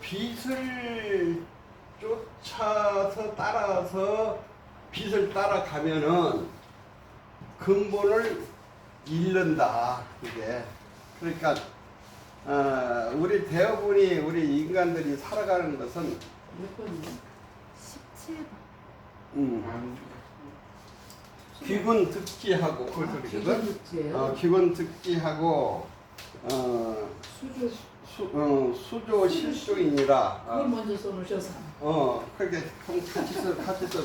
빛을 쫓아서 따라서 빛을 따라가면은 근본을 잃는다. 이게 그러니까 우리 대부분이 우리 인간들이 살아가는 것은 몇 번이요? 17번. 귀군 듣기하고 그걸 귀군 그러거든. 듣기예요? 귀군 듣기하고 수조. 수조 실조이니라. 그걸 먼저 써놓으셔서. 그렇게 같이 써.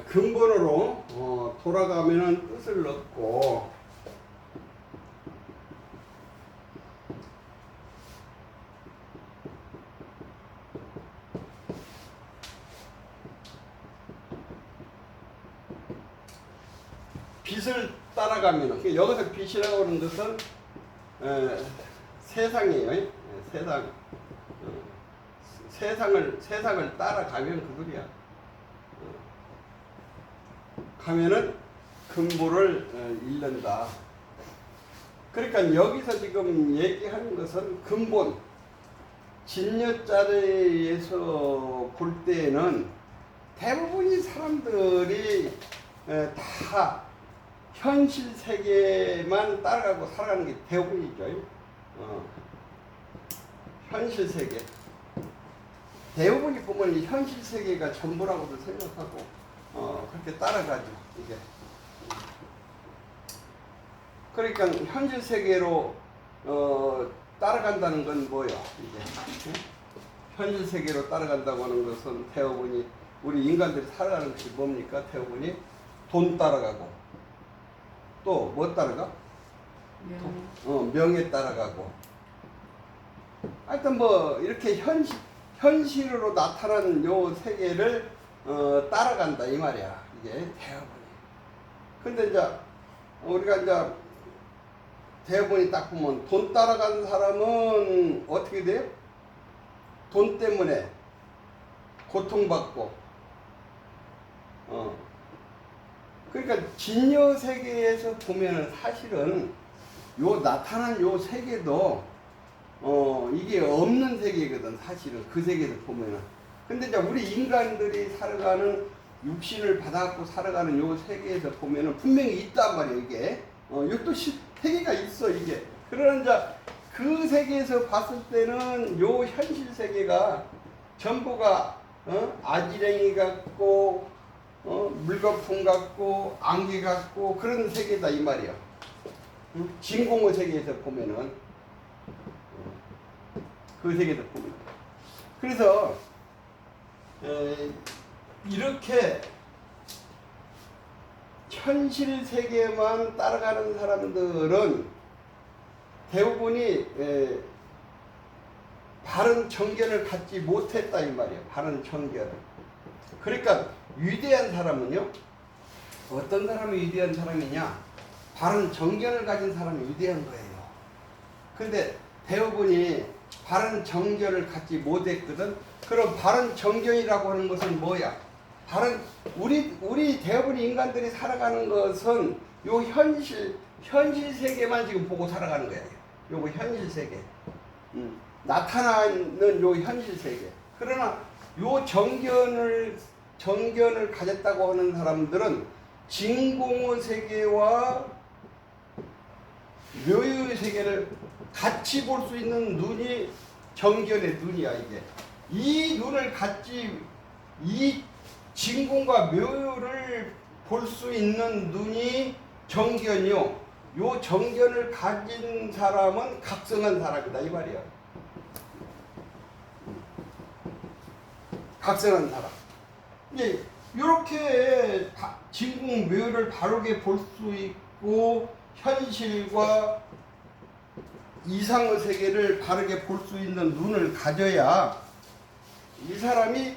근본으로 돌아가면은 뜻을 넣고 빛을 따라가면은 여기서 빛이라고 하는 것은 세상이에요. 세상을 따라가면 그 소리야. 가면은 근본을 잃는다. 그러니까 여기서 지금 얘기하는 것은 근본 진여자리에서 볼 때에는 대부분의 사람들이 다 현실 세계만 따라가고 살아가는 게 대부분이죠. 현실 세계. 대부분이 보면 이 현실 세계가 전부라고도 생각하고 그렇게 따라가죠, 이게. 그러니까 현실 세계로 따라간다는 건 뭐예요, 이게? 현실 세계로 따라간다고 하는 것은 대부분이 우리 인간들이 살아가는 것이 뭡니까? 대부분이 돈 따라가고 또 뭐 따라가? 명예 따라가고. 하여튼 뭐 이렇게 현실으로 나타나는 요 세계를 따라간다 이 말이야. 이게 대부분이. 근데 이제 우리가 이제 대부분이 딱 보면 돈 따라가는 사람은 어떻게 돼요? 돈 때문에 고통받고. 그러니까 진여 세계에서 보면은 사실은 요 나타난 요 세계도 이게 없는 세계거든 사실은 그 세계에서 보면은. 근데 이제 우리 인간들이 살아가는 육신을 받아갖고 살아가는 요 세계에서 보면은 분명히 있단 말이에요, 이게. 이것도 세계가 있어, 이게. 그러나 이제 그 세계에서 봤을 때는 요 현실 세계가 전부가, 아지랭이 같고, 물거품 같고, 안개 같고, 그런 세계다, 이 말이야. 진공의 세계에서 보면은. 그 세계에서 보면. 그래서, 이렇게 현실 세계만 따라가는 사람들은 대부분이 바른 정견을 갖지 못했다 이 말이에요. 바른 정견을. 그러니까 위대한 사람은요, 어떤 사람이 위대한 사람이냐? 바른 정견을 가진 사람이 위대한 거예요. 근데 대부분이 바른 정견을 갖지 못했거든. 그럼 바른 정견이라고 하는 것은 뭐야? 우리 대부분 인간들이 살아가는 것은 요 현실 세계만 지금 보고 살아가는 거야. 요거 현실 세계. 나타나는 요 현실 세계. 그러나 요 정견을 가졌다고 하는 사람들은 진공의 세계와 묘의 세계를 같이 볼 수 있는 눈이 정견의 눈이야, 이게. 이 눈을 갖지, 이 진공과 묘를 볼 수 있는 눈이 정견이요. 요 정견을 가진 사람은 각성한 사람이다, 이 말이야. 각성한 사람. 이제, 요렇게 진공 묘를 바르게 볼 수 있고, 현실과 이상의 세계를 바르게 볼 수 있는 눈을 가져야 이 사람이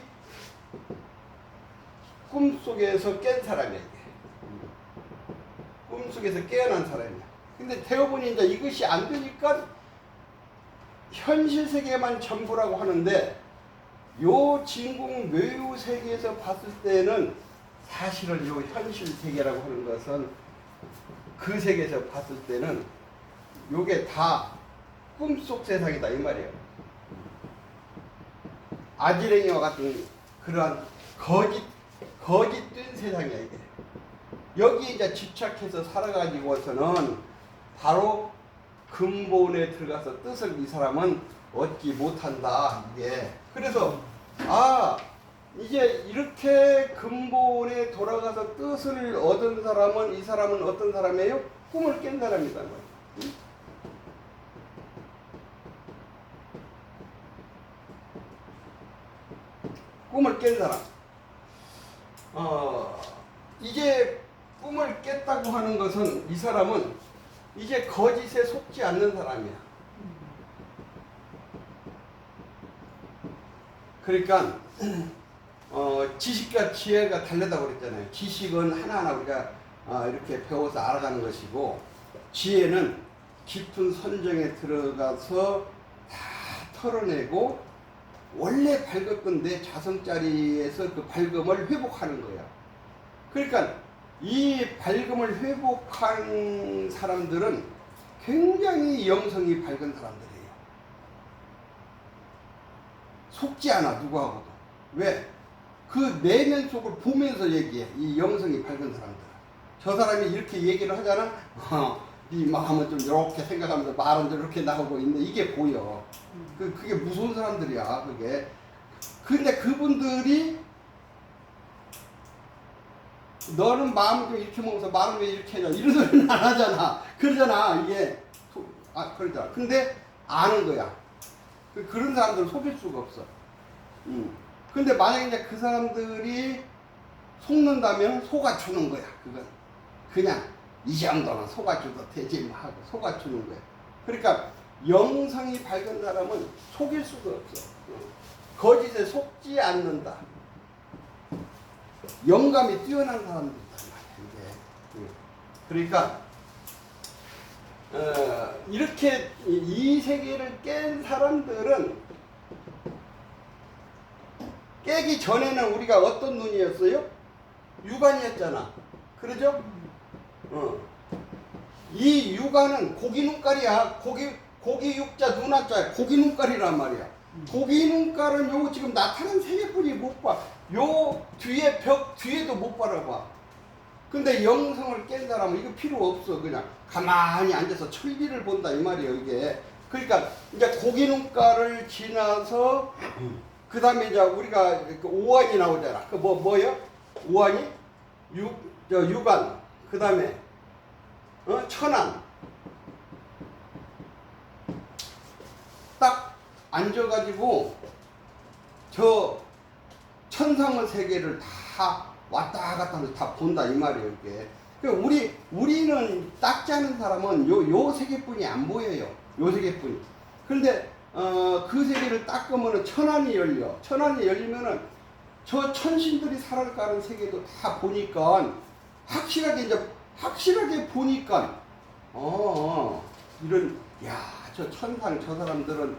꿈속에서 깬 사람이야. 꿈속에서 깨어난 사람이야. 근데 근데 대부분이 이제 이것이 안 되니까 현실 세계만 전부라고 하는데 요 진공 묘유 세계에서 봤을 때는 사실은 요 현실 세계라고 하는 것은 그 세계에서 봤을 때는 요게 다 꿈속 세상이다 이 말이에요. 아지랭이와 같은 그러한 거짓된 세상이야 이게. 여기에 이제 집착해서 살아가지고서는 바로 근본에 들어가서 뜻을 이 사람은 얻지 못한다 이게. 그래서 이제 이렇게 근본에 돌아가서 뜻을 얻은 사람은 이 사람은 어떤 사람이에요? 꿈을 깬 사람이다. 꿈을 깬 사람. 이제 꿈을 깼다고 하는 것은 이 사람은 이제 거짓에 속지 않는 사람이야. 그러니까 지식과 지혜가 다르다고 그랬잖아요. 지식은 하나하나 우리가 이렇게 배워서 알아가는 것이고, 지혜는 깊은 선정에 들어가서 다 털어내고 원래 밝았던 내 자성자리에서 그 밝음을 회복하는 거야. 그러니까 이 밝음을 회복한 사람들은 굉장히 영성이 밝은 사람들이에요. 속지 않아 누구하고도. 왜? 그 내면 속을 보면서 얘기해. 이 영성이 밝은 사람들은. 저 사람이 이렇게 얘기를 하잖아. 네 마음은 좀 이렇게 생각하면서 말은 좀 이렇게 나오고 있는데 이게 보여. 그게 무서운 사람들이야 그게. 근데 그분들이 너는 마음을 좀 이렇게 먹어서 말은 왜 이렇게 하냐 이런 소리는 안 하잖아. 그러잖아 이게. 그러잖아. 근데 아는 거야. 그런 사람들은 속일 수가 없어. 근데 만약에 이제 그 사람들이 속는다면 속아주는 거야. 그건 그냥 이 정도는 속아줘도 되지 뭐 하고 속아주는 거야. 그러니까 영성이 밝은 사람은 속일 수가 없어. 거짓에 속지 않는다. 영감이 뛰어난 사람들이다. 그러니까 이렇게 이 세계를 깬 사람들은 깨기 전에는 우리가 어떤 눈이었어요? 육안이었잖아. 그러죠? 이 육안은 고기 눈깔이야. 고기 육자 눈한자 고기 눈깔이란 말이야. 고기 눈깔은 요 지금 나타난 세계뿐이 못 봐. 요 뒤에 벽 뒤에도 못 바라봐. 근데 영성을 깬 사람은 이거 필요 없어. 그냥 가만히 앉아서 천리를 본다 이 말이에요 이게. 그러니까 이제 고기 눈깔을 지나서 그 다음에 이제 우리가 오한이 나오잖아. 그 뭐요? 오한이? 육안. 그 다음에 천안. 딱 앉아가지고 저 천상의 세계를 다 왔다 갔다 하면서 다 본다 이 말이에요 이게. 그러니까 우리는 딱 자는 사람은 요 세계뿐이 안 보여요. 요 세계뿐이. 그런데 그 세계를 닦으면은 천안이 열려. 천안이 열리면은 저 천신들이 살아가는 세계도 다 보니까 확실하게 보니까 이런 저 천상 저 사람들은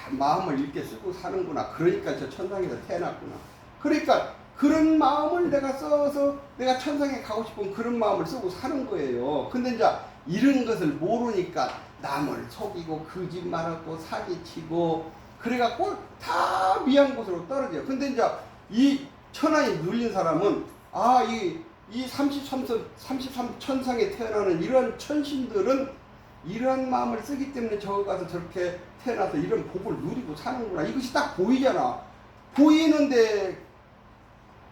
마음을 이렇게 쓰고 사는구나. 그러니까 저 천상에서 태어났구나. 그러니까 그런 마음을 내가 써서 내가 천상에 가고 싶은 그런 마음을 쓰고 사는 거예요. 근데 이제 이런 것을 모르니까 남을 속이고 거짓말하고 사기치고 그래갖고 다 미한 곳으로 떨어져요. 근데 이제 이 천안이 눌린 사람은 이 33 천상에 태어나는 이런 천신들은 이러한 마음을 쓰기 때문에 저기 가서 저렇게 태어나서 이런 복을 누리고 사는구나. 이것이 딱 보이잖아. 보이는데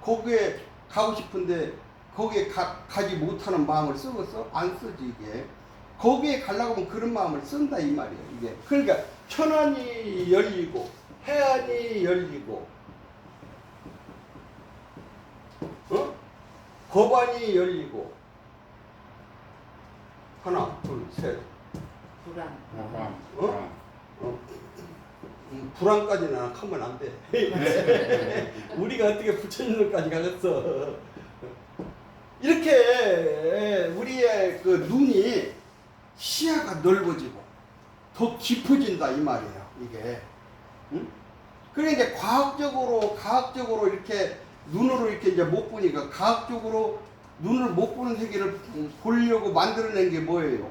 거기에 가고 싶은데 거기에 가지 못하는 마음을 쓰겠어? 안 쓰지 이게. 거기에 가려고 하면 그런 마음을 쓴다 이 말이에요 이게. 그러니까 천안이 열리고 해안이 열리고 법안이 열리고 하나 둘 셋 불안. 불안까지는 하면 안 돼. 우리가 어떻게 부처님들까지 가겠어. 이렇게 우리의 그 눈이 시야가 넓어지고 더 깊어진다 이 말이에요. 이게. 응? 그러니까 이제 과학적으로 이렇게 눈으로 이렇게 이제 못 보니까 과학적으로 눈을 못 보는 세계를 보려고 만들어낸 게 뭐예요?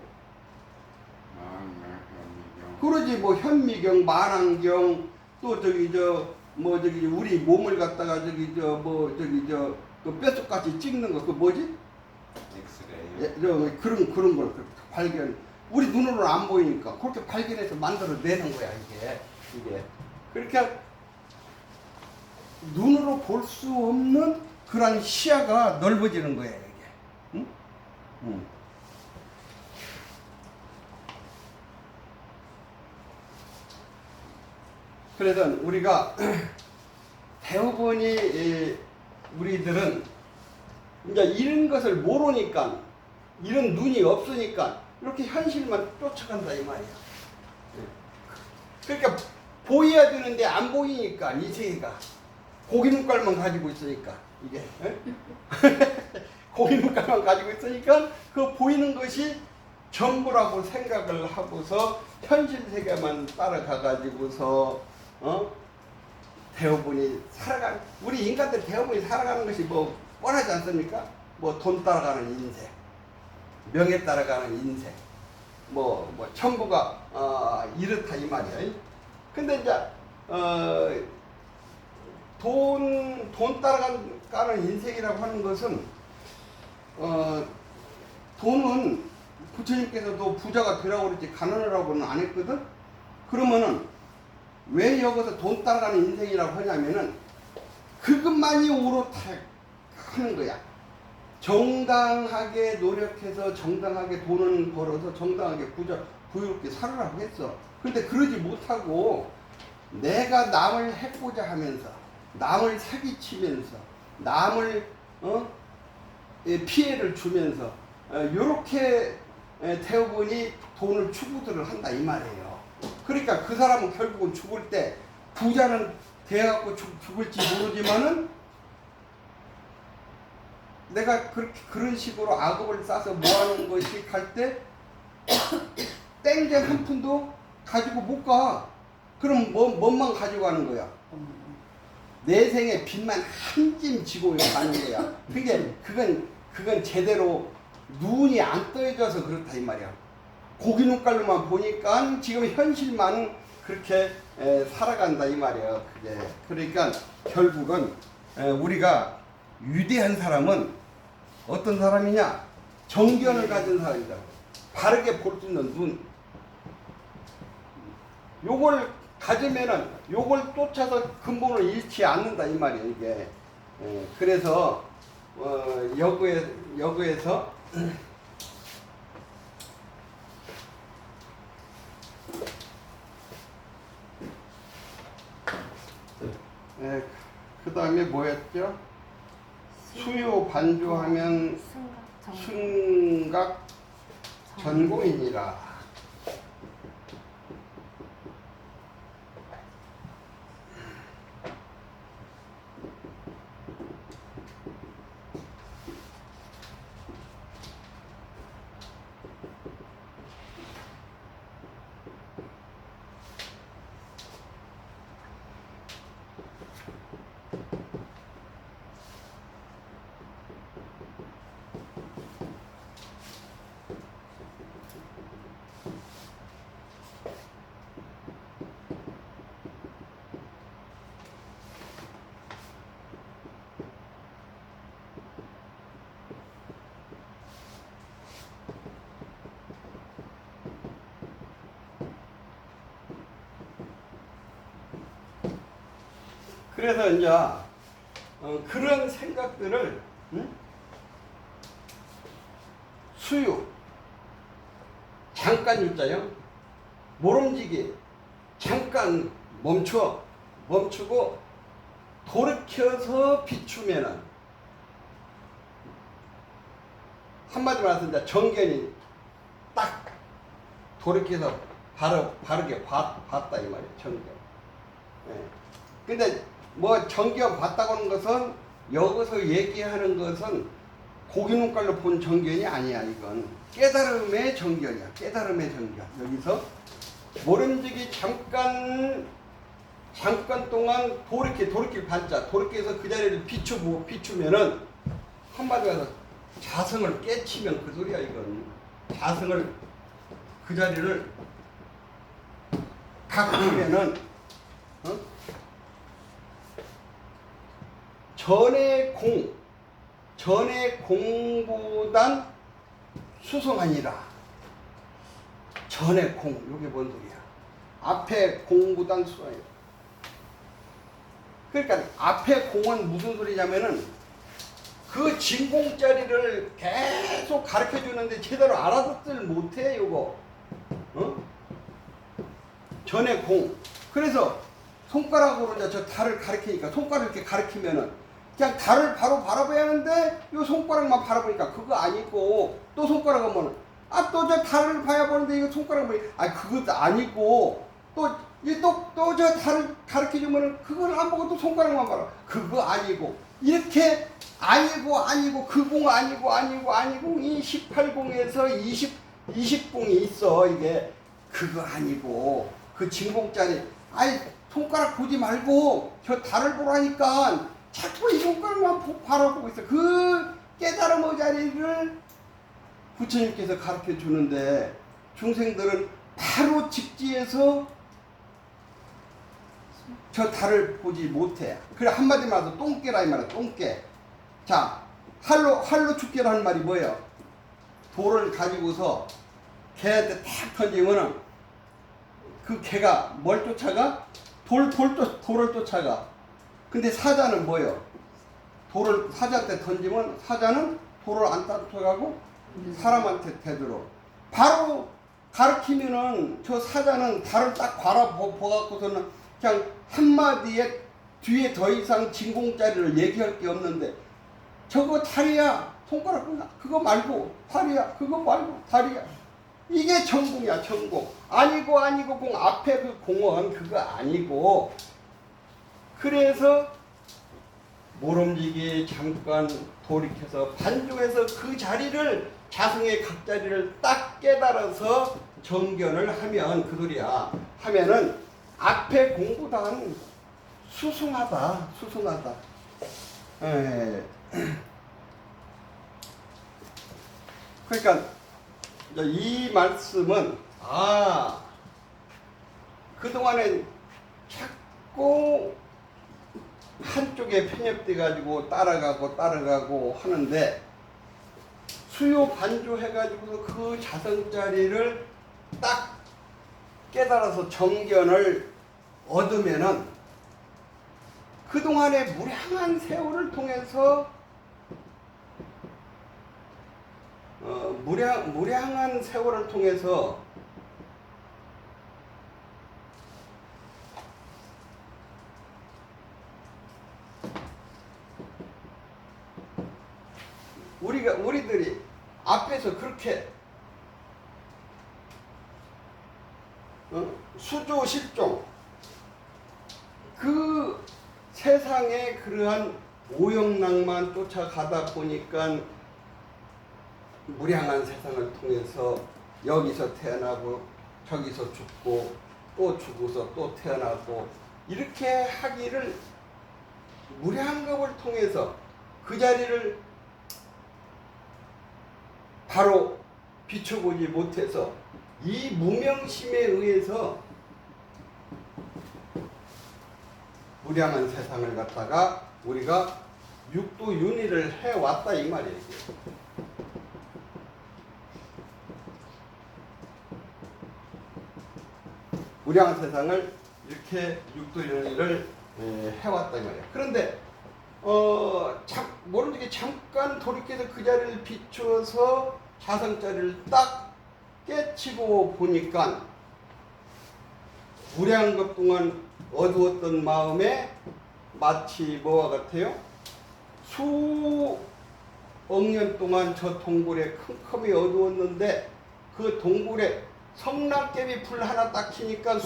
그러지 뭐 현미경, 만안경 또 저기 저기 우리 몸을 갖다가 저기 그 뼛속같이 찍는 거 그 뭐지? 엑스레이. 예, 그런 걸 발견. 우리 눈으로는 안 보이니까 그렇게 발견해서 만들어내는 거야 이게. 그렇게 눈으로 볼 수 없는 그런 시야가 넓어지는 거예요 이게. 응? 응. 그래서 우리가 대부분이 우리들은 이제 이런 것을 모르니까 이런 눈이 없으니까 이렇게 현실만 쫓아간다 이 말이야. 그러니까 보여야 되는데 안 보이니까 이 세계가 고기 눈깔만 가지고 있으니까 이게 고기 눈깔만 가지고 있으니까 그 보이는 것이 전부라고 생각을 하고서 현실 세계만 따라가 가지고서 대부분이 우리 인간들 대부분이 살아가는 것이 뭐 뻔하지 않습니까? 뭐 돈 따라가는 인생, 명예 따라가는 인생, 뭐 전부가 이렇다 이 말이야. 근데 이제 돈 따라가는 인생이라고 하는 것은 돈은 부처님께서도 부자가 되라고 그랬지 가난하라고는 안 했거든. 그러면은 왜 여기서 돈 따라가는 인생이라고 하냐면은 그것만이 옳다 하는 거야. 정당하게 노력해서 정당하게 돈을 벌어서 정당하게 부유롭게 살으라고 했어. 근데 그러지 못하고 내가 남을 해코자 하면서 남을 사기치면서 남을 피해를 주면서 요렇게 대부분이 돈을 추구들을 한다 이 말이에요. 그러니까 그 사람은 결국은 죽을 때 부자는 돼갖고 죽을지 모르지만은 내가 그런 식으로 악업을 싸서 모아놓은 것이 갈 때 땡전 한 푼도 가지고 못 가. 그럼 뭔만 가지고 가는 거야? 내 생에 빚만 한 짐 지고 가는 거야. 그건 제대로 눈이 안 떠져서 그렇다 이 말이야. 고기 눈깔로만 보니까 지금 현실만 그렇게 살아간다 이 말이에요. 그게. 그러니까 결국은 우리가 위대한 사람은 어떤 사람이냐? 정견을 가진 사람이다. 바르게 볼 수 있는 눈. 요걸 가지면은 요걸 쫓아서 근본을 잃지 않는다 이 말이에요. 이게. 그래서 여기에서 그 다음에 뭐였죠? 수요 반주하면 순각 전공이니라. 그래서 이제 그런 생각들을 수유 잠깐 유자요 모름지기 잠깐 멈추고 돌이켜서 비추면은 한마디로 말해서 이제 정견이 딱 돌이켜서 바르게 봤다 이 말이에요. 정견. 근데 뭐 정견 봤다고 하는 것은 여기서 얘기하는 것은 고기 눈깔로 본 정견이 아니야. 이건 깨달음의 정견이야. 깨달음의 정견. 여기서 모름지기 잠깐 동안 도르키 반자 도르키에서 그 자리를 비추면은 한마디로 해서 자성을 깨치면 그 소리야. 이건 자성을 그 자리를 바꾸면은 전의 공보단 수성하니라. 전의 공, 이게 뭔 소리야? 앞에 공보단 수성하니라. 그러니까 앞에 공은 무슨 소리냐면은 그 진공자리를 계속 가르쳐 주는데 제대로 알아듣질 못해, 요거. 전의 공. 그래서 손가락으로 이제 저 달을 가리키니까 손가락 이렇게 가리키면은 그냥 달을 바로 바라봐야 하는데 요 손가락만 바라보니까 그거 아니고 또 손가락 하면 또 저 달을 봐야 보는데 이거 손가락 보니 그것도 아니고 또 저 달을 가르쳐 주면은 그걸 안 보고 또 손가락만 봐라. 그거 아니고 이렇게 아니고 그 공 아니고 이 18공에서 20공이 있어. 이게 그거 아니고 그 진공짜리 손가락 보지 말고 저 달을 보라니까 자꾸 이 손가락만 바라보고 있어. 그 깨달음의 자리를 부처님께서 가르쳐 주는데 중생들은 바로 직지에서 저 달을 보지 못해. 그래 한마디 말해서 똥개라 이 말이야. 똥개. 자 활로 죽게라는 말이 뭐예요? 돌을 가지고서 개한테 탁 던지면은 그 개가 뭘 쫓아가? 돌을 쫓아가. 근데 사자는 뭐예요? 돌을 사자한테 던지면 사자는 돌을 안 쫓아가고 사람한테 되도록 바로 가르치면은 저 사자는 달을 딱 바라보고서는 그냥 한마디에 뒤에 더 이상 진공자리를 얘기할 게 없는데 저거 달이야. 손가락 그거 말고 달이야. 그거 말고 달이야. 이게 전공이야. 전공. 아니고 공 앞에 그 공은 그거 아니고. 그래서 모름지기 잠깐 돌이켜서 반주해서 그 자리를 자성의 각 자리를 딱 깨달아서 정견을 하면 그 소리야. 하면은 앞에 공보다는 수승하다. 그러니까 이 말씀은 그동안에 자꾸 한쪽에 편협돼 가지고 따라가고 하는데 수요 반조해 가지고 그 자성자리를 딱 깨달아서 정견을 얻으면은 그동안의 무량한 세월을 통해서 무량한 세월을 통해서 우리들이 앞에서 그렇게 수조 실종 그 세상에 그러한 오영락만 쫓아가다 보니까 무량한 세상을 통해서 여기서 태어나고 저기서 죽고 또 죽어서 또 태어나고 이렇게 하기를 무량한 것을 통해서 그 자리를 바로 비춰보지 못해서 이 무명심에 의해서 무량한 세상을 갖다가 우리가 육도윤회를 해왔다 이 말이에요. 무량한 세상을 이렇게 육도윤회를 해왔다 이 말이에요. 그런데 모름지기 잠깐 돌이켜서 그 자리를 비추어서 자성자리를 딱 깨치고 보니까 무량한 것 동안 어두웠던 마음에 마치 뭐와 같아요? 수억 년 동안 저 동굴에 컴컴이 어두웠는데 그 동굴에 성낙개비 불 하나 딱 켜니까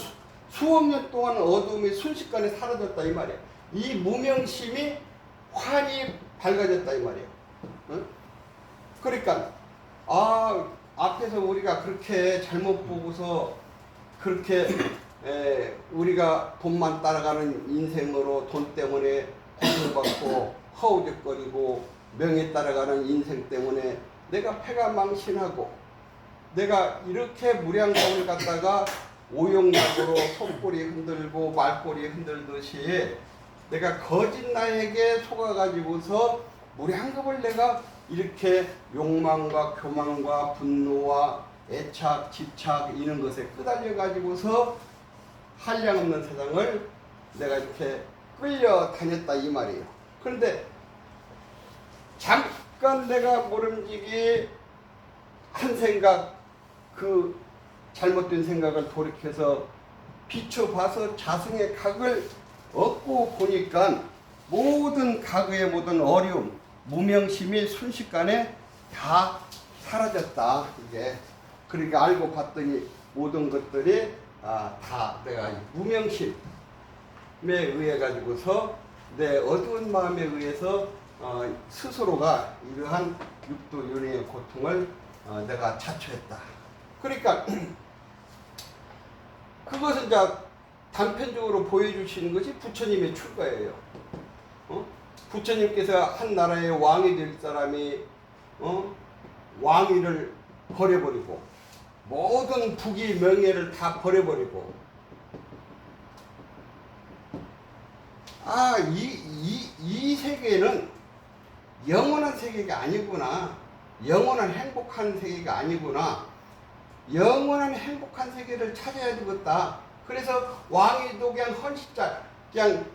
수억 년 동안 어두움이 순식간에 사라졌다 이 말이에요. 이 무명심이 환히 밝아졌다 이 말이에요. 응? 그러니까 앞에서 우리가 그렇게 잘못 보고서 그렇게 우리가 돈만 따라가는 인생으로 돈 때문에 고통받고 허우적거리고 명예 따라가는 인생 때문에 내가 패가 망신하고 내가 이렇게 무량겁을 갖다가 오용락으로 속꼬리 흔들고 말꼬리 흔들듯이 내가 거짓 나에게 속아가지고서 무량겁을 내가 이렇게 욕망과 교만과 분노와 애착, 집착 이런 것에 끄달려 가지고서 한량없는 세상을 내가 이렇게 끌려다녔다 이 말이에요. 그런데 잠깐 내가 모름지기 한 생각, 그 잘못된 생각을 돌이켜서 비춰봐서 자성의 각을 얻고 보니까 모든 각의 모든 어려움, 무명심이 순식간에 다 사라졌다. 이게 그러니까 알고 봤더니 모든 것들이 다 내가 무명심에 의해 가지고서 내 어두운 마음에 의해서 스스로가 이러한 육도 윤회의 고통을 내가 자초했다. 그러니까 그것은 이제 단편적으로 보여주시는 것이 부처님의 출가예요. 부처님께서 한 나라의 왕이 될 사람이 왕위를 버려버리고 모든 부귀 명예를 다 버려버리고 이 세계는 영원한 세계가 아니구나. 영원한 행복한 세계가 아니구나. 영원한 행복한 세계를 찾아야 되겠다. 그래서 왕위도 그냥 헌신자, 그냥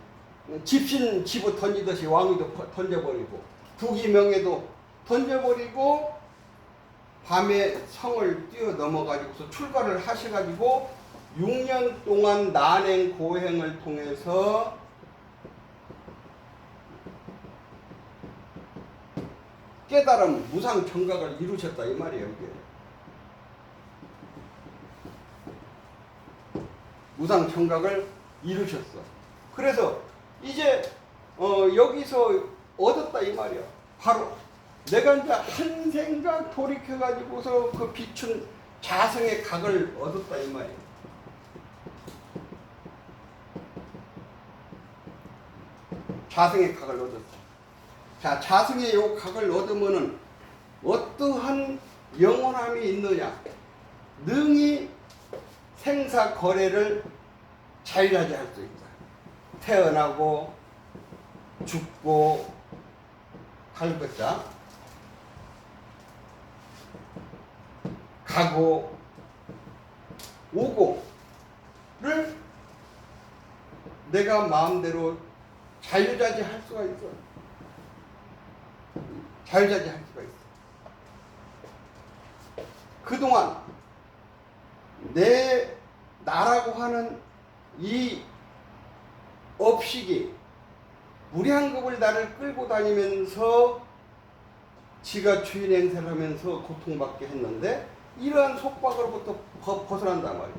집신 집어 던지듯이 왕위도 던져버리고 부귀 명예도 던져버리고 밤에 성을 뛰어넘어가지고서 출가를 하셔가지고 6년 동안 난행 고행을 통해서 깨달음 무상 정각을 이루셨다 이 말이에요. 이게. 무상 정각을 이루셨어. 그래서 이제 여기서 얻었다 이 말이야. 바로 내가 이제 한 생각 돌이켜 가지고서 그 비춘 자성의 각을 얻었다 이 말이야. 자성의 각을 얻었어. 자, 자성의 요 각을 얻으면은 어떠한 영원함이 있느냐? 능히 생사 거래를 자유하게 할 수 있다. 태어나고 죽고 할 것자 가고 오고를 내가 마음대로 자유자재할 수가 있어. 자유자재할 수가 있어. 그동안 내 나라고 하는 이 업식이 무량겁을 나를 끌고 다니면서 지가 주인 행세를 하면서 고통받게 했는데 이러한 속박으로부터 벗어난단 말이야.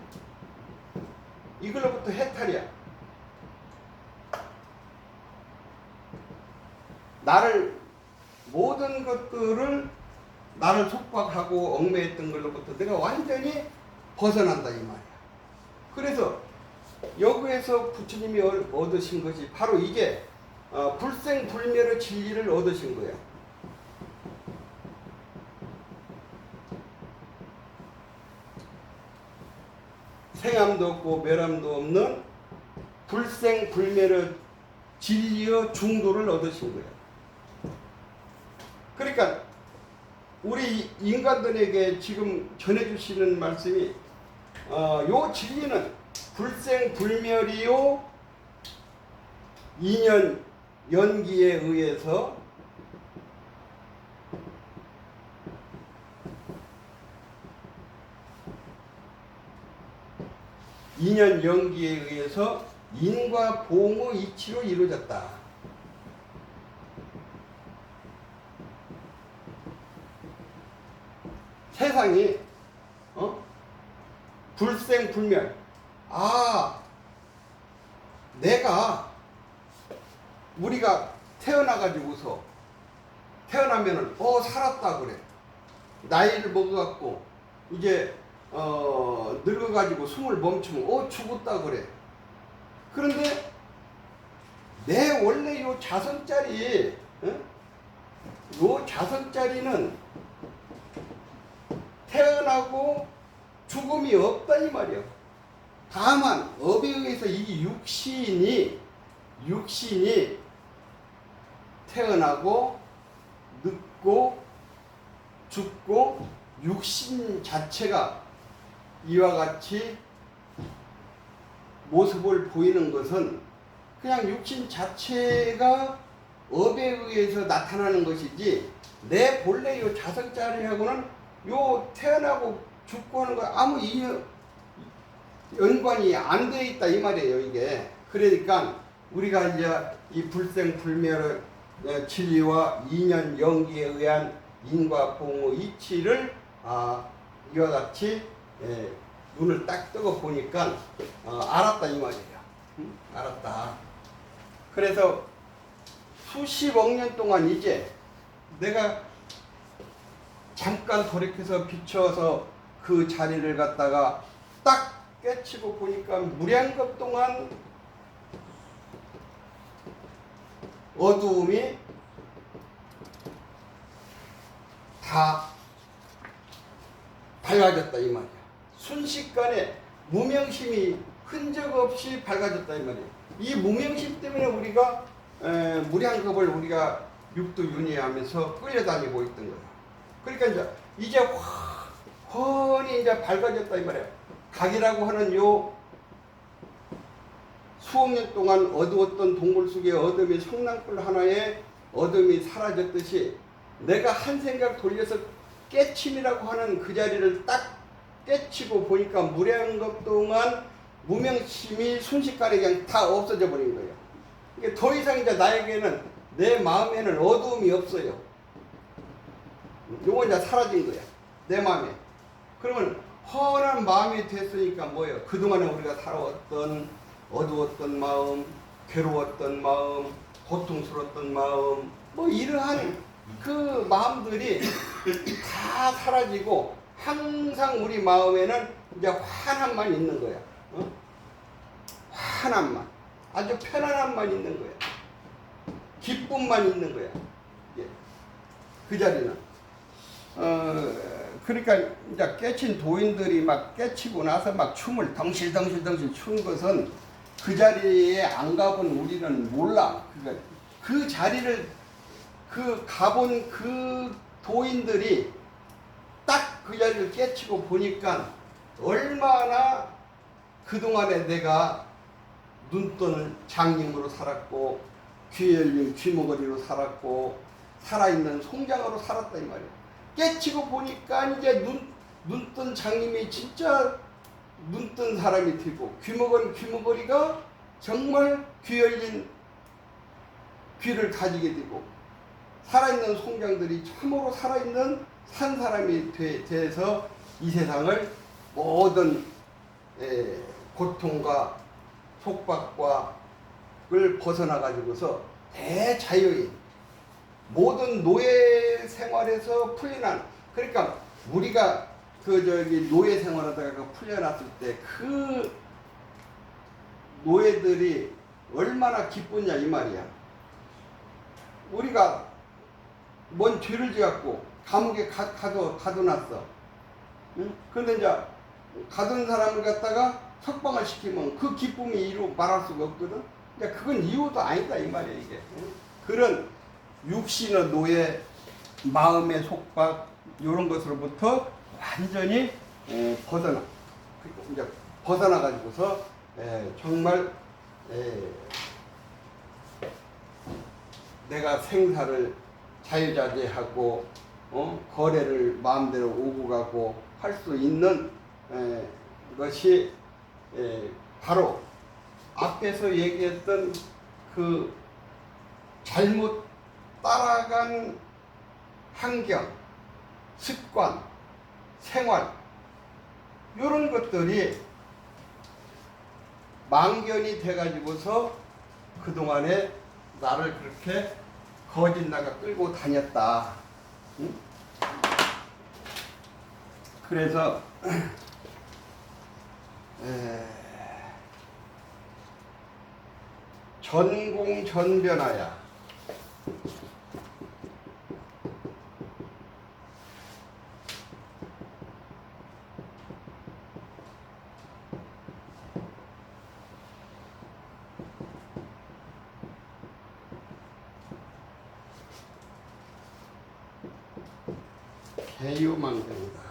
이걸로부터 해탈이야. 나를 모든 것들을 나를 속박하고 얽매였던 걸로부터 내가 완전히 벗어난다 이 말이야. 그래서 여기에서 부처님이 얻으신 것이 바로 이게 불생불멸의 진리를 얻으신 거야. 생함도 없고 멸함도 없는 불생불멸의 진리의 중도를 얻으신 거야. 그러니까 우리 인간들에게 지금 전해주시는 말씀이 요 진리는 불생불멸이요 인연 연기에 의해서 인연 연기에 의해서 인과 보응의 이치로 이루어졌다. 세상이 불생불멸. 우리가 태어나가지고서 태어나면은 살았다 그래. 나이를 먹어갖고 이제 늙어가지고 숨을 멈추면 죽었다 그래. 그런데 내 원래 요 자성짜리, 요 자성짜리는 태어나고 죽음이 없다 이 말이야. 다만 업에 의해서 이 육신이 태어나고 늙고 죽고 육신 자체가 이와 같이 모습을 보이는 것은 그냥 육신 자체가 업에 의해서 나타나는 것이지 내 본래 요 자성자리하고는 요 태어나고 죽고 하는 거 아무 연관이 안 돼 있다 이 말이에요 이게. 그러니까 우리가 이제 이 불생불멸의 진리와 인연 연기에 의한 인과 공의 이치를 이와 같이 눈을 딱 뜨고 보니까 알았다 이 말이에요. 알았다. 그래서 수십억 년 동안 이제 내가 잠깐 돌이켜서 비춰서 그 자리를 갖다가 딱 깨치고 보니까 무량겁 동안 어두움이 다 밝아졌다 이 말이야. 순식간에 무명심이 흔적 없이 밝아졌다 이 말이야. 이 무명심 때문에 우리가 무량겁을 우리가 육두윤회하면서 끌려다니고 있던 거야. 그러니까 이제 훤히 이제 밝아졌다 이 말이야. 각이라고 하는 요 수억 년 동안 어두웠던 동굴 속의 어둠이 성랑불 하나에 어둠이 사라졌듯이 내가 한 생각 돌려서 깨침이라고 하는 그 자리를 딱 깨치고 보니까 무량겁 동안 무명심이 순식간에 그냥 다 없어져 버린 거예요. 이게 더 이상 이제 나에게는 내 마음에는 어두움이 없어요. 요건 이제 사라진 거야. 내 마음에. 그러면 훤한 마음이 됐으니까 뭐예요? 그동안에 우리가 살아왔던 어두웠던 마음, 괴로웠던 마음, 고통스러웠던 마음, 뭐 이러한 그 마음들이 다 사라지고 항상 우리 마음에는 이제 환함만 있는 거야. 환함만. 아주 편안함만 있는 거야. 기쁨만 있는 거야. 예. 그 자리는. 그러니까 이제 깨친 도인들이 막 깨치고 나서 막 춤을 덩실덩실 추는 것은 그 자리에 안 가본 우리는 몰라. 그러니까 그 자리를 가본 그 도인들이 딱 그 자리를 깨치고 보니까 얼마나 그동안에 내가 눈뜬 장님으로 살았고 귀 열린 귀머거리로 살았고 살아있는 송장으로 살았다 이 말이야. 깨치고 보니까 이제 눈뜬 장님이 진짜 눈뜬 사람이 되고 귀머거린 귀머거리가 정말 귀 열린 귀를 가지게 되고 살아있는 송장들이 참으로 살아있는 산 사람이 돼서 이 세상을 모든 고통과 속박과 을 벗어나 가지고서 대자유인 모든 노예 생활에서 풀려난. 그러니까 우리가 노예 생활하다가 풀려났을 때 그 노예들이 얼마나 기쁘냐 이 말이야. 우리가 뭔 죄를 지었고 감옥에 가둬놨어. 응? 그런데 이제 가둔 사람을 갖다가 석방을 시키면 그 기쁨이 이루 말할 수가 없거든. 그러니까 그건 이유도 아니다 이 말이야 이게. 응? 그런 육신의 노예, 마음의 속박 이런 것으로부터 완전히 벗어나. 이제 벗어나 가지고서 정말 내가 생사를 자유자재하고 거래를 마음대로 오고 가고 할 수 있는 것이 바로 앞에서 얘기했던 그 잘못 따라간 환경, 습관, 생활 이런 것들이 망견이 돼가지고서 그동안에 나를 그렇게 거짓나가 끌고 다녔다. 응? 그래서 전공 전변화야. 개유망정이다.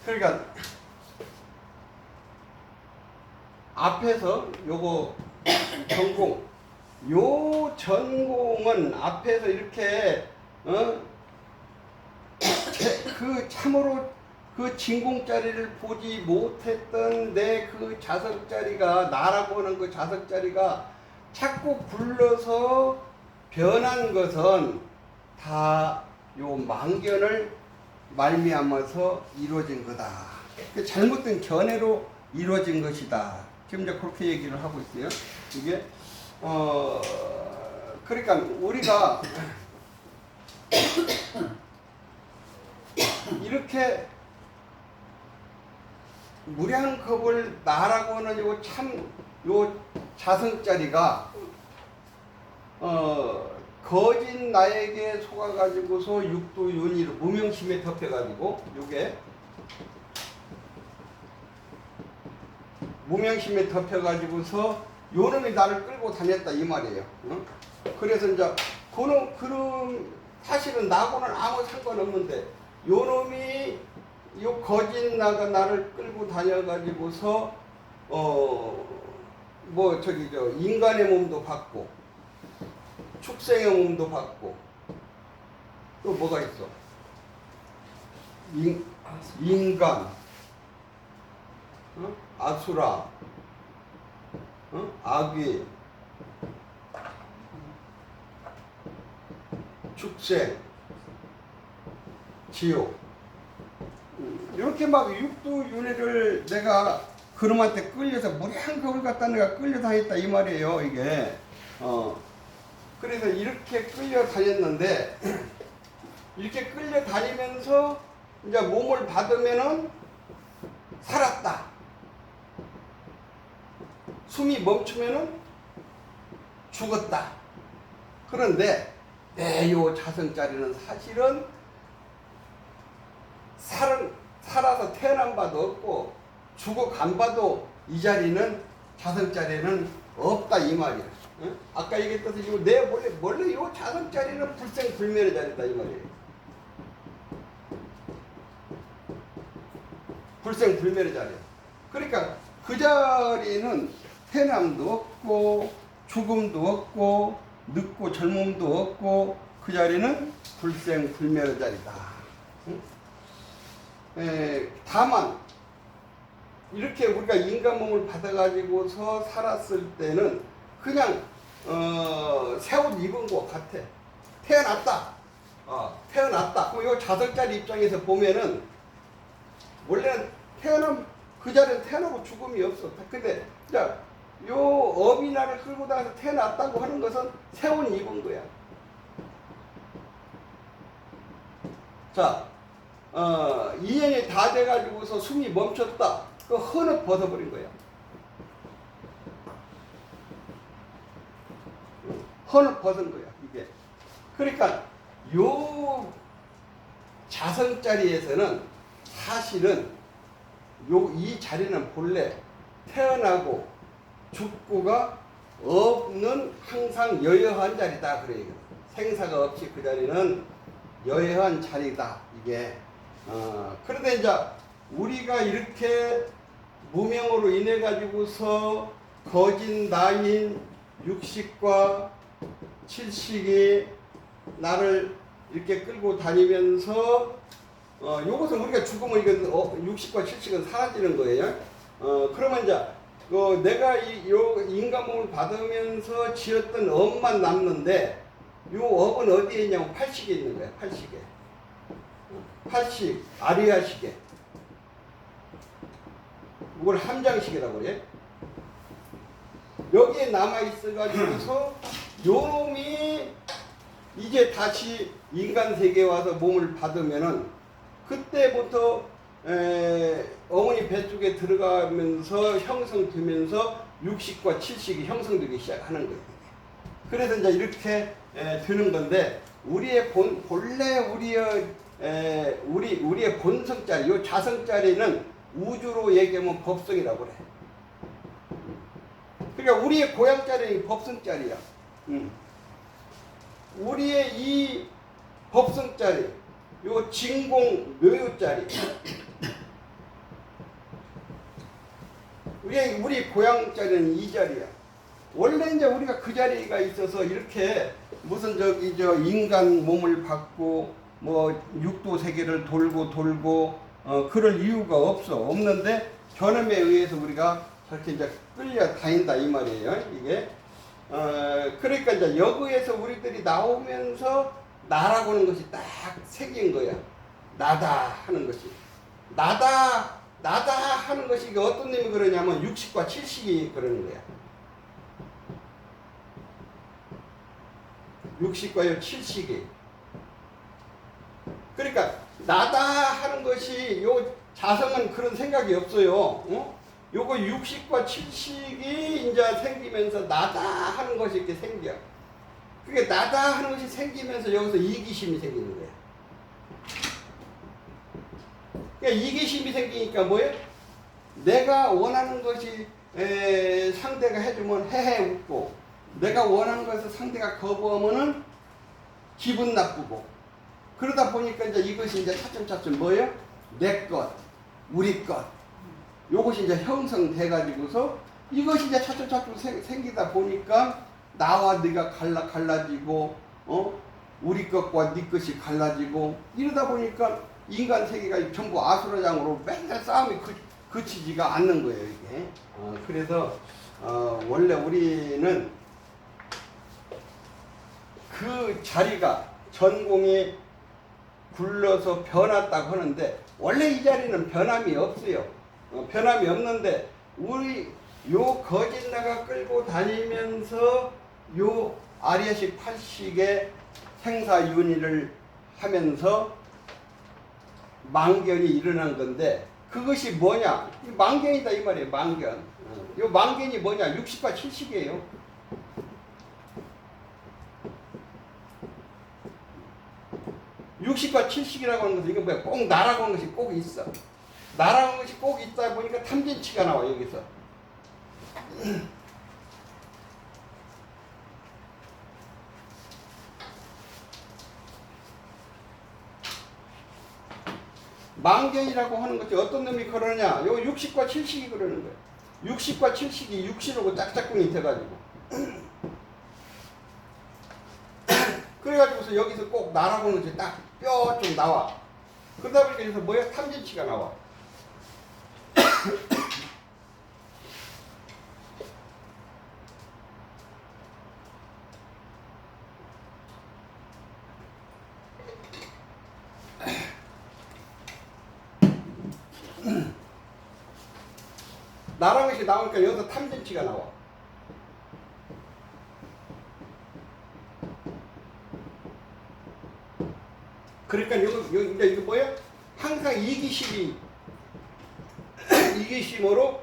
그러니까 앞에서 요거 전공, 요 전공은 앞에서 이렇게 그 참으로 그 진공자리를 보지 못했던 내 그 자석자리가, 나라고 하는 그 자석자리가 자꾸 굴러서 변한 것은 다 요 망견을 말미암아서 이루어진 거다. 그 잘못된 견해로 이루어진 것이다. 지금 이제 그렇게 얘기를 하고 있어요. 이게 그러니까 우리가 이렇게 무량겁을 나라고 하는 요 자성자리가 거짓 나에게 속아가지고서 육도 윤희로 무명심에 덮여가지고 요게 무명심에 덮여가지고서 요놈이 나를 끌고 다녔다 이 말이에요. 그래서 이제 그놈 사실은 나하고는 아무 상관없는데 요놈이 요 거짓 나가 나를 끌고 다녀가지고서 뭐 저기 저 인간의 몸도 받고 축생의 몸도 받고 또 뭐가 있어? 인간, 아수라, 아귀, 축생, 지옥. 이렇게 막 육두윤회를 내가 그놈한테 끌려서 무량겁을 갖다 내가 끌려다녔다 이 말이에요 이게. 그래서 이렇게 끌려다녔는데 이렇게 끌려다니면서 이제 몸을 받으면은 살았다. 숨이 멈추면은 죽었다. 그런데 내 요 자성자리는 사실은 살아서 태어난 바도 없고 죽어간 바도 이 자리는 자성자리는 없다 이 말이야. 응? 아까 얘기했듯이 내 원래 요 자성자리는 불생불멸의 자리다 이 말이에요. 불생불멸의 자리야. 그러니까 그 자리는 태어남도 없고 죽음도 없고 늙고 젊음도 없고 그 자리는 불생불멸의 자리다. 응? 다만 이렇게 우리가 인간 몸을 받아가지고서 살았을 때는 그냥 새 옷 입은 것 같아. 태어났다. 태어났다. 그럼 이 자석자리 입장에서 보면은 원래는 태어나면 그 자리는 태어나고 죽음이 없어. 근데 자, 요 어미 나를 끌고 다녀서 태어났다고 하는 것은 새 옷 입은 거야. 자, 2년이 다 돼가지고서 숨이 멈췄다. 그 헌옷 벗어버린 거야. 헌옷 벗은 거야, 이게. 그러니까, 요 자성자리에서는 사실은 이 자리는 본래 태어나고 죽고가 없는 항상 여여한 자리다. 그래요. 생사가 없이 그 자리는 여여한 자리다. 이게. 그런데 이제 우리가 이렇게 무명으로 인해 가지고서 거짓 나인 육식과 칠식이 나를 이렇게 끌고 다니면서 요것은 우리가 죽으면 이건 육식과 칠식은 사라지는 거예요. 그러면 이제 내가 요 인간 몸을 받으면서 지었던 업만 남는데 요 업은 어디에 있냐면 팔식에 있는 거야. 팔식에. 팔식, 아리아식에. 이걸 함장식이라고 그래. 여기에 남아있어가지고서 요놈이 이제 다시 인간 세계에 와서 몸을 받으면은 그때부터 어머니 뱃속에 들어가면서 형성되면서 육식과 칠식이 형성되기 시작하는 거예요. 그래서 이제 이렇게 되는 건데 우리의 본래 우리의 본성짜리, 요 자성짜리는 우주로 얘기하면 법성이라고 그래. 그러니까 우리의 고향짜리는 법성짜리야. 우리의 이 법성짜리, 요 진공 묘요짜리, 우리 고향짜리는 이 자리야. 원래 이제 우리가 그 자리가 있어서 이렇게 무슨 인간 몸을 받고 뭐 육도 세계를 돌고 그럴 이유가 없는데 견험에 의해서 우리가 저렇게 이제 끌려 다닌다 이 말이에요. 이게 그러니까 이제 여기에서 우리들이 나오면서 나라고 하는 것이 딱 생긴 거야. 나다 하는 것이. 나다 하는 것이 어떤 놈이 그러냐면 육식과 칠식이 그러는 거야. 육식과 칠식이. 그러니까 나다 하는 것이 요 자성은 그런 생각이 없어요. 요거 육식과 칠식이 이제 생기면서 나다 하는 것이 이렇게 생겨. 그게 나다 하는 것이 생기면서 여기서 이기심이 생기는 거야. 그러니까 이기심이 생기니까 뭐예요? 내가 원하는 것이 상대가 해주면 헤헤 웃고, 내가 원하는 것을 상대가 거부하면은 기분 나쁘고, 그러다 보니까 이제 이것이 이제 차츰차츰 뭐예요? 내 것, 우리 것. 요것이 이제 형성돼가지고서 이것이 이제 차츰차츰 생기다 보니까 나와 네가 갈라지고, 우리 것과 네 것이 갈라지고, 이러다 보니까 인간 세계가 전부 아수라장으로 맨날 싸움이 그치지가 않는 거예요, 이게. 그래서, 원래 우리는 그 자리가 전공이 굴러서 변했다고 하는데, 원래 이 자리는 변함이 없어요. 변함이 없는데, 우리 요 거짓나가 끌고 다니면서 요 아리아식 팔식의 생사윤리를 하면서 망견이 일어난 건데, 그것이 뭐냐? 망견이다 이 말이에요. 망견. 요 망견이 뭐냐? 육식과 칠식이에요. 육식과 칠식이라고 하는 것은 이거 뭐야? 꼭 나라고 하는 것이 꼭 있어. 나라고 하는 것이 꼭 있다 보니까 탐진치가 나와 여기서. 망견이라고 하는 것이 어떤 놈이 그러냐? 요 육식과 칠식이 그러는 거예요. 육식과 칠식이 육신하고 짝짝꿍이 돼가지고. 그래가지고서 여기서 꼭 나라고 하는 것이 딱 뼈 좀 나와. 그러다 보니까 여기서 뭐야? 탐진치가 나와. 나라는 것이 나오니까 여기서 탐진치가 나와. 그러니까 이거 뭐야? 항상 이기심으로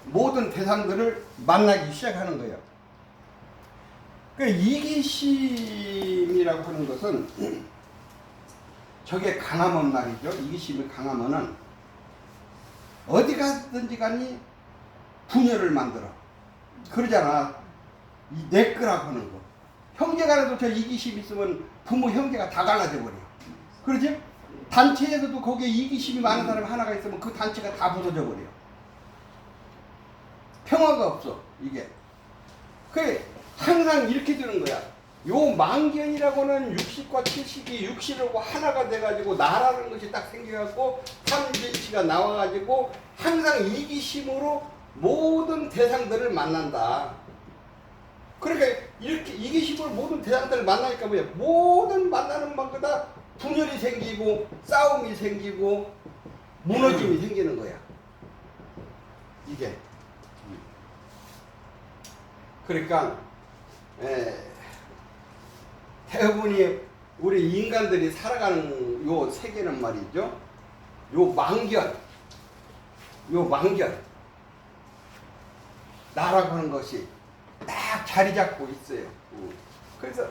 모든 대상들을 만나기 시작하는 거예요. 그 이기심이라고 하는 것은 저게 강하면 말이죠. 이기심이 강하면은 어디 가든지 간이 분열을 만들어. 그러잖아. 내 거라고 하는 거. 형제 간에도 저 이기심 있으면 부모 형제가 다 갈라져 버려. 그러지? 단체에서도 거기에 이기심이 많은 사람이 하나가 있으면 그 단체가 다 부서져 버려. 평화가 없어, 이게. 그래, 항상 이렇게 되는 거야. 요 망견이라고는 60과 70이 육신하고 하나가 돼가지고 나라는 것이 딱 생겨갖고 삼진치가 나와가지고 항상 이기심으로 모든 대상들을 만난다. 그러니까 이렇게 이기심으로 모든 대상들을 만나니까 뭐야? 모든 만나는 만마다 분열이 생기고 싸움이 생기고 무너짐이 생기는 거야. 이게. 그러니까 대부분이 우리 인간들이 살아가는 요 세계는 말이죠. 요 망견 나라고 하는 것이 딱 자리 잡고 있어요. 그래서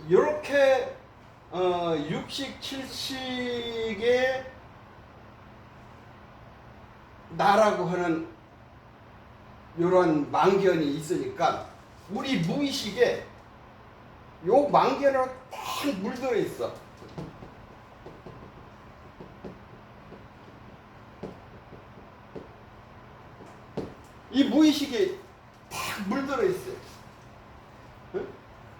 이렇게 육식 칠식의 나라고 하는 이런 망견이 있으니까 우리 무의식에 요 망견으로 딱 물들어 있어. 이 무의식이 딱 물들어 있어요.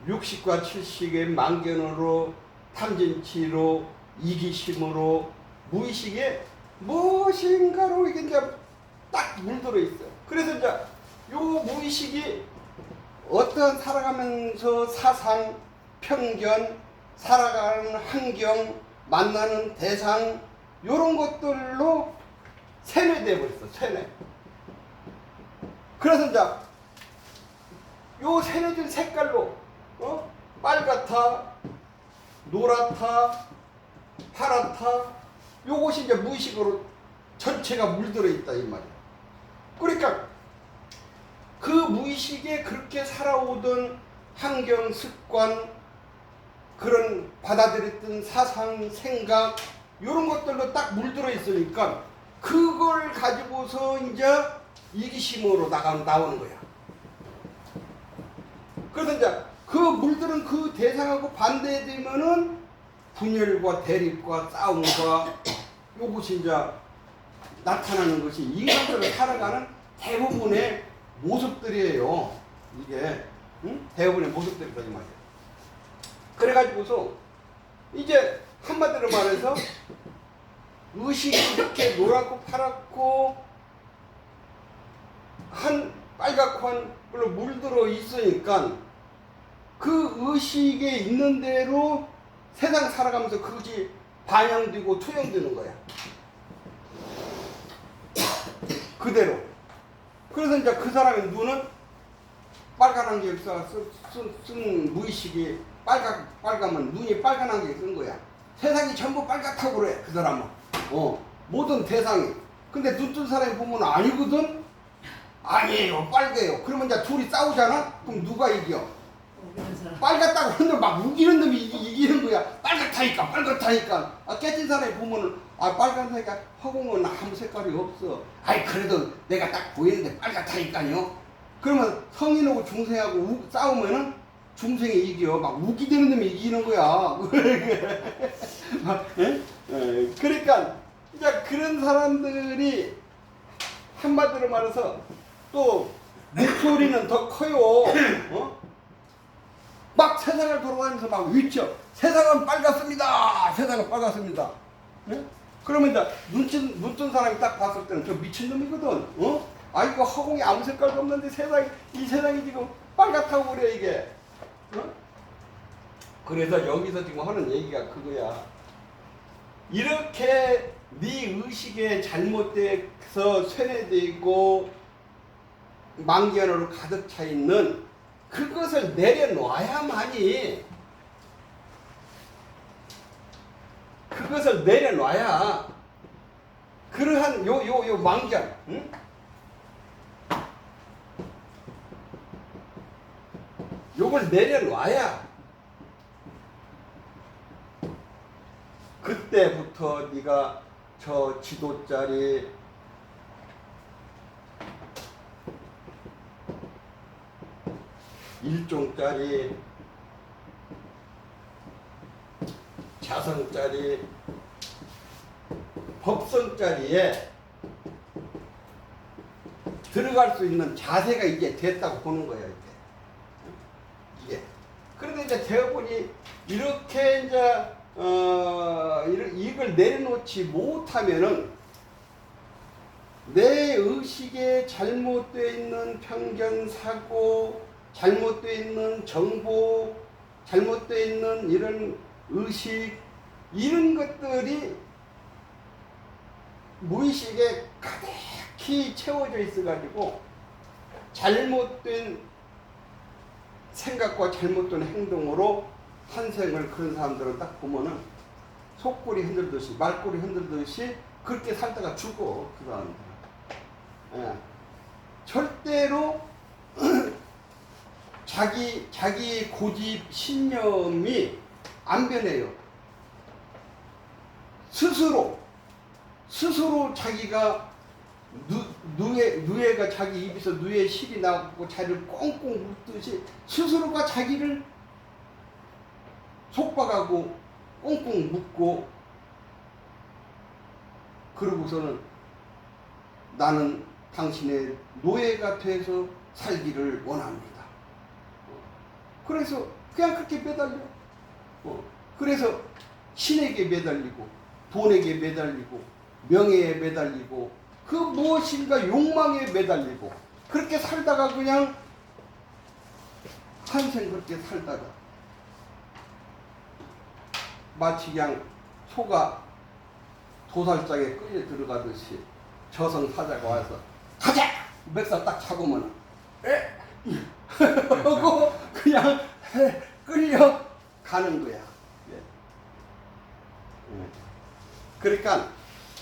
육식과 칠식의 망견으로 탐진치로 이기심으로 무의식에 무엇인가로 이게 이제 딱 물들어 있어요. 그래서 이제 요 무의식이 어떤 살아가면서 사상, 편견, 살아가는 환경, 만나는 대상 요런 것들로 세뇌돼 버렸어. 세뇌. 그래서 이제 요 세뇌된 색깔로 빨갛다, 노랗다, 파랗다 요것이 이제 무의식으로 전체가 물들어 있다 이 말이야. 그러니까 그 무의식에 그렇게 살아오던 환경, 습관, 그런 받아들였던 사상, 생각 이런 것들로 딱 물들어 있으니까 그걸 가지고서 이제 이기심으로 나오는 거야. 그래서 이제 그 물들은 그 대상하고 반대되면은 분열과 대립과 싸움과 요것이 이제 나타나는 것이 인간들을 살아가는 대부분의 모습들이에요. 이게 대부분의 모습들이다 이 말이에요. 그래가지고서 이제 한마디로 말해서 의식이 이렇게 노랗고 파랗고 한 빨갛고 한 걸로 물들어 있으니까 그 의식에 있는 대로 세상 살아가면서 그것이 반영되고 투영되는 거야. 그대로. 그래서 이제 그 사람의 눈은 빨간 안경 쓴 무의식이 빨가면 눈이 빨간 안경 쓴 거야. 세상이 전부 빨갛다고 그래 그 사람은. 모든 대상이. 근데 눈 뜬 사람이 보면 아니거든. 아니에요 빨개요. 그러면 이제 둘이 싸우잖아. 그럼 누가 이겨? 빨갛다고 하는데 막 우기는 놈이 이기는 거야. 빨갛다니까. 깨진 사람이 보면은 빨간색이 허공은 아무 색깔이 없어. 아이 그래도 내가 딱 보이는데 빨갛다니까요. 그러면 성인하고 중생하고 싸우면은 중생이 이겨. 막 우기되는 놈이 이기는 거야. 그러니까 이제 그런 사람들이 한마디로 말해서 또 목소리는 더 커요. 막 세상을 돌아다니면서 막 외쳐. 세상은 빨갛습니다. 세상은 빨갛습니다. 그러면 이제 눈 뜬 사람이 딱 봤을 때는 저 미친놈이거든. 이거 허공에 아무 색깔도 없는데 이 세상이 지금 빨갛다고 그래 이게. 그래서 여기서 지금 하는 얘기가 그거야. 이렇게 네 의식에 잘못돼서 세뇌되고 망견으로 가득 차 있는 그것을 내려놔야만이 그것을 내려놔야 그러한 요 망견 요걸 내려놔야 그때부터 네가 저 지도자리 일종짜리 자성짜리 법성짜리에 들어갈 수 있는 자세가 이제 됐다고 보는 거예요. 이제. 이제 대부분이 이렇게 이제 이걸 내려놓지 못하면은 내 의식에 잘못되어 있는 편견, 사고, 잘못되어 있는 정보, 잘못되어 있는 이런 의식, 이런 것들이 무의식에 가득히 채워져 있어가지고 잘못된 생각과 잘못된 행동으로 한생을 그런 사람들은 딱 보면은 속골이 흔들듯이 말꼬리 흔들듯이 그렇게 살다가 죽어 그 사람들. 예. 절대로 자기 고집 신념이 안 변해요. 스스로 자기가 누에가 자기 입에서 누에 실이 나고 자기를 꽁꽁 묶듯이 스스로가 자기를 속박하고 꽁꽁 묶고 그러고서는 나는 당신의 노예가 돼서 살기를 원합니다. 그래서 그냥 그렇게 매달려. 그래서 신에게 매달리고 돈에게 매달리고 명예에 매달리고 그 무엇인가 욕망에 매달리고 그렇게 살다가 그냥 한생 그렇게 살다가 마치 그냥 소가 도살장에 끌려 들어가듯이 저승사자가 와서 가자! 맥사 딱 잡으면 하고 그냥 끌려 가는 거야. 그러니까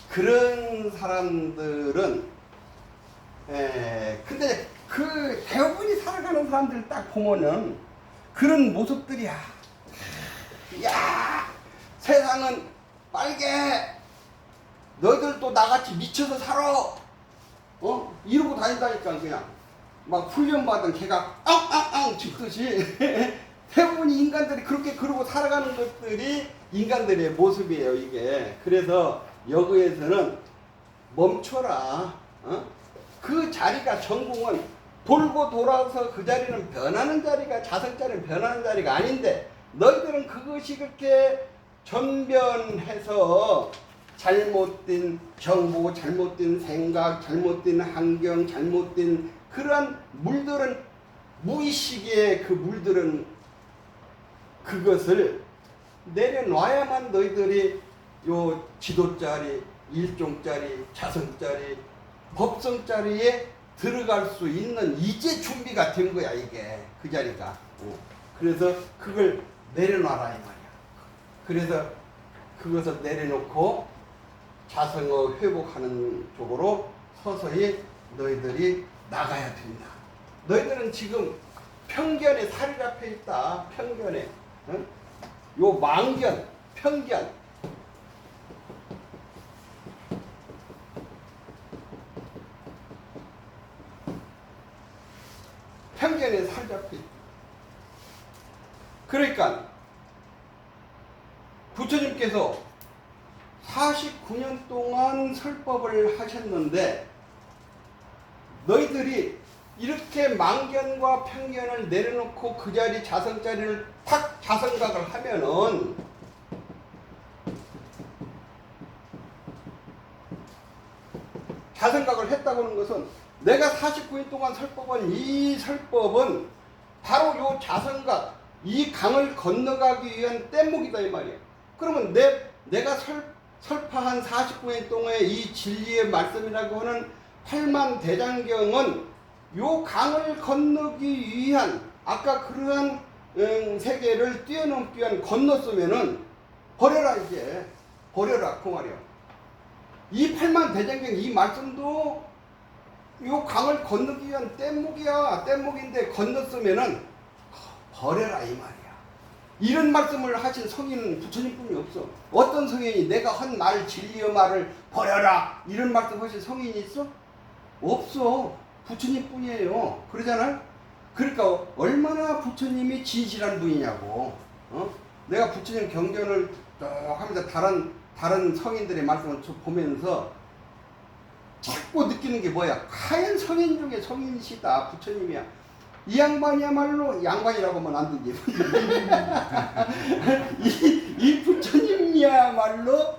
그런 사람들은 근데 그 대부분이 살아가는 사람들 딱 보면은 그런 모습들이야. 야 세상은 빨개. 너희들도 나같이 미쳐서 살아. 이러고 다닌다니까 그냥 막 훈련받은 개가 앙앙앙 짖듯이 대부분이 인간들이 그렇게 그러고 살아가는 것들이 인간들의 모습이에요 이게. 그래서 여기에서는 멈춰라. 그 자리가 전공은 돌고 돌아서 그 자리는 변하는 자리가 자성자리는 변하는 자리가 아닌데 너희들은 그것이 그렇게 전변해서 잘못된 정보, 잘못된 생각, 잘못된 환경, 잘못된 그러한 물들은 무의식의 그 물들은 그것을 내려놔야만 너희들이 요 지도자리, 일종자리, 자성자리, 법성자리에 들어갈 수 있는 이제 준비가 된 거야 이게 그 자리가. 그래서 그걸 내려놔라 이 말이야. 그래서 그것을 내려놓고 자성을 회복하는 쪽으로 서서히 너희들이 나가야 된다. 너희들은 지금 편견에 살이 잡혀 있다. 편견에. 요 망견, 편견. 편견에 살이 잡혀 있다. 그러니까 부처님께서 49년 동안 설법을 하셨는데 너희들이 이렇게 망견과 편견을 내려놓고 그 자리 자성자리를 탁 자성각을 하면은 자성각을 했다고 하는 것은 내가 49년 동안 설법한 이 설법은 바로 요 자성각 이 강을 건너가기 위한 뗏목이다 이 말이에요. 그러면 내가 설파한 49년 동안의 이 진리의 말씀이라고 하는 팔만대장경은 요 강을 건너기 위한 아까 그러한 세계를 뛰어넘기 위한 건넜으면은 버려라 이제 버려라 그 말이야. 이 팔만대장경 이 말씀도 요 강을 건너기 위한 뗏목이야. 뗏목인데 건넜으면은 버려라 이 말이야. 이런 말씀을 하신 성인은 부처님뿐이 없어. 어떤 성인이 내가 한 말 진리의 말을 버려라 이런 말씀 하신 성인이 있어? 없어. 부처님뿐이에요. 그러잖아요. 그러니까 얼마나 부처님이 진실한 분이냐고. 내가 부처님 경전을 하면서 다른 성인들의 말씀을 보면서 자꾸 느끼는 게 뭐야? 과연 성인 중에 성인이시다 부처님이야. 이 양반이야말로 양반이라고 하면 안 되지. 이 부처님이야말로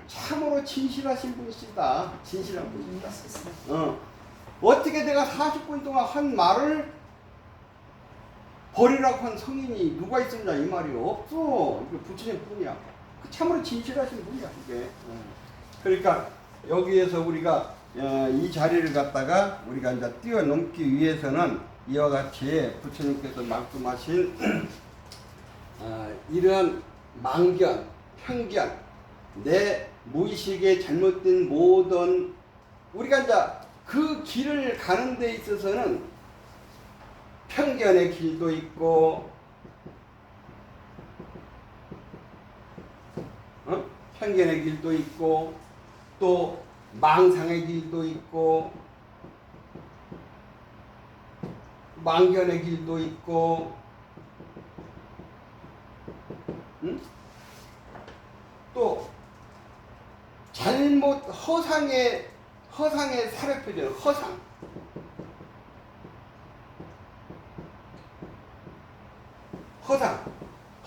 참으로 진실하신 분이시다. 진실한 분이시다. 어떻게 내가 40분 동안 한 말을 버리라고 한 성인이 누가 있었냐 이 말이 없어. 이거 부처님 뿐이야. 참으로 진실하신 분이야 이게. 그러니까 여기에서 우리가 이 자리를 갖다가 우리가 이제 뛰어넘기 위해서는 이와 같이 부처님께서 말씀하신 이러한 망견, 편견, 내 무의식에 잘못된 모든 우리가 이제 그 길을 가는 데 있어서는 편견의 길도 있고, 편견의 길도 있고, 또 망상의 길도 있고, 망견의 길도 있고, 또 잘못 허상의 사례표현,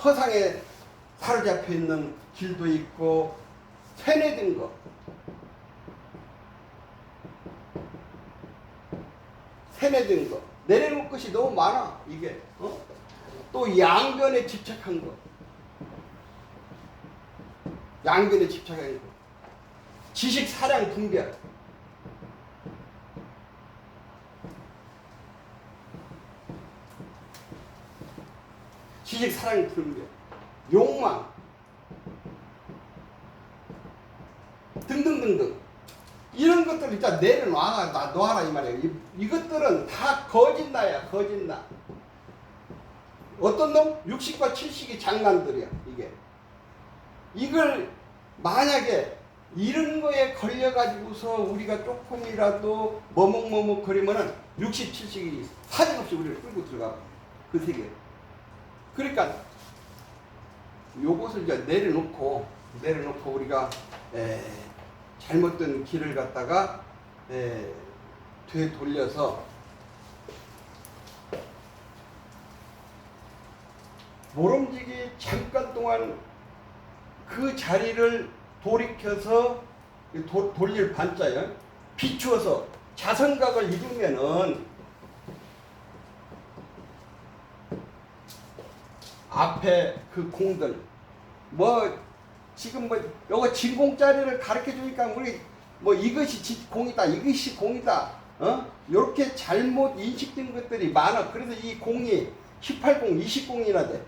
허상에 사로잡혀 있는 길도 있고, 세뇌된 거, 내려놓을 것이 너무 많아 이게. 또 양변에 집착한 거, 지식 사량 분별, 욕망 등등등등 이런 것들 일단 내려놔라 이 말이에요. 이것들은 다 거짓나야. 어떤 놈? 60과 70이 장난들이야 이게. 이걸 만약에 이런 거에 걸려가지고서 우리가 조금이라도 머뭇머뭇거리면은 60, 70이 사정없이 우리를 끌고 들어가 그 세계. 그러니까 요것을 이제 내려놓고 우리가 잘못된 길을 갖다가 되돌려서 모름지기 잠깐 동안 그 자리를 돌이켜서 돌릴 반자요 비추어서 자성각을 이루면은 앞에 그 공들 지금 요거 진공자리를 가르쳐 주니까 우리 이것이 공이다, 이것이 공이다, 요렇게 잘못 인식된 것들이 많아. 그래서 이 공이 18공, 20공이나 돼.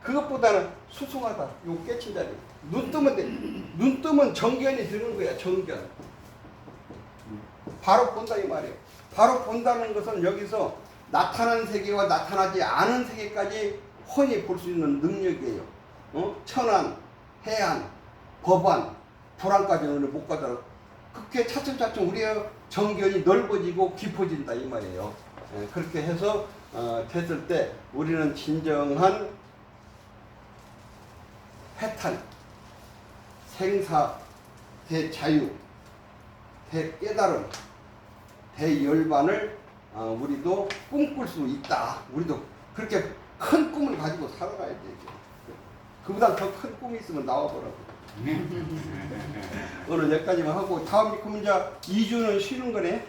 그것보다는 수승하다. 요 깨친 자리. 눈 뜨면 정견이 드는 거야. 정견. 바로 본다 이 말이에요. 바로 본다는 것은 여기서 나타난 세계와 나타나지 않은 세계까지 훤히 볼 수 있는 능력이에요. 천안, 해안, 법안, 불안까지는 못 가더라도 그렇게 차츰차츰 우리의 정견이 넓어지고 깊어진다 이 말이에요. 그렇게 해서 됐을 때 우리는 진정한 해탈, 생사, 대자유, 대깨달음, 대열반을 우리도 꿈꿀 수 있다. 우리도 그렇게 큰 꿈을 가지고 살아가야 되죠. 그보다 더 큰 꿈이 있으면 나와보라고. 오늘 여기까지만 하고 다음 그럼 이제 2주는 쉬는 거네.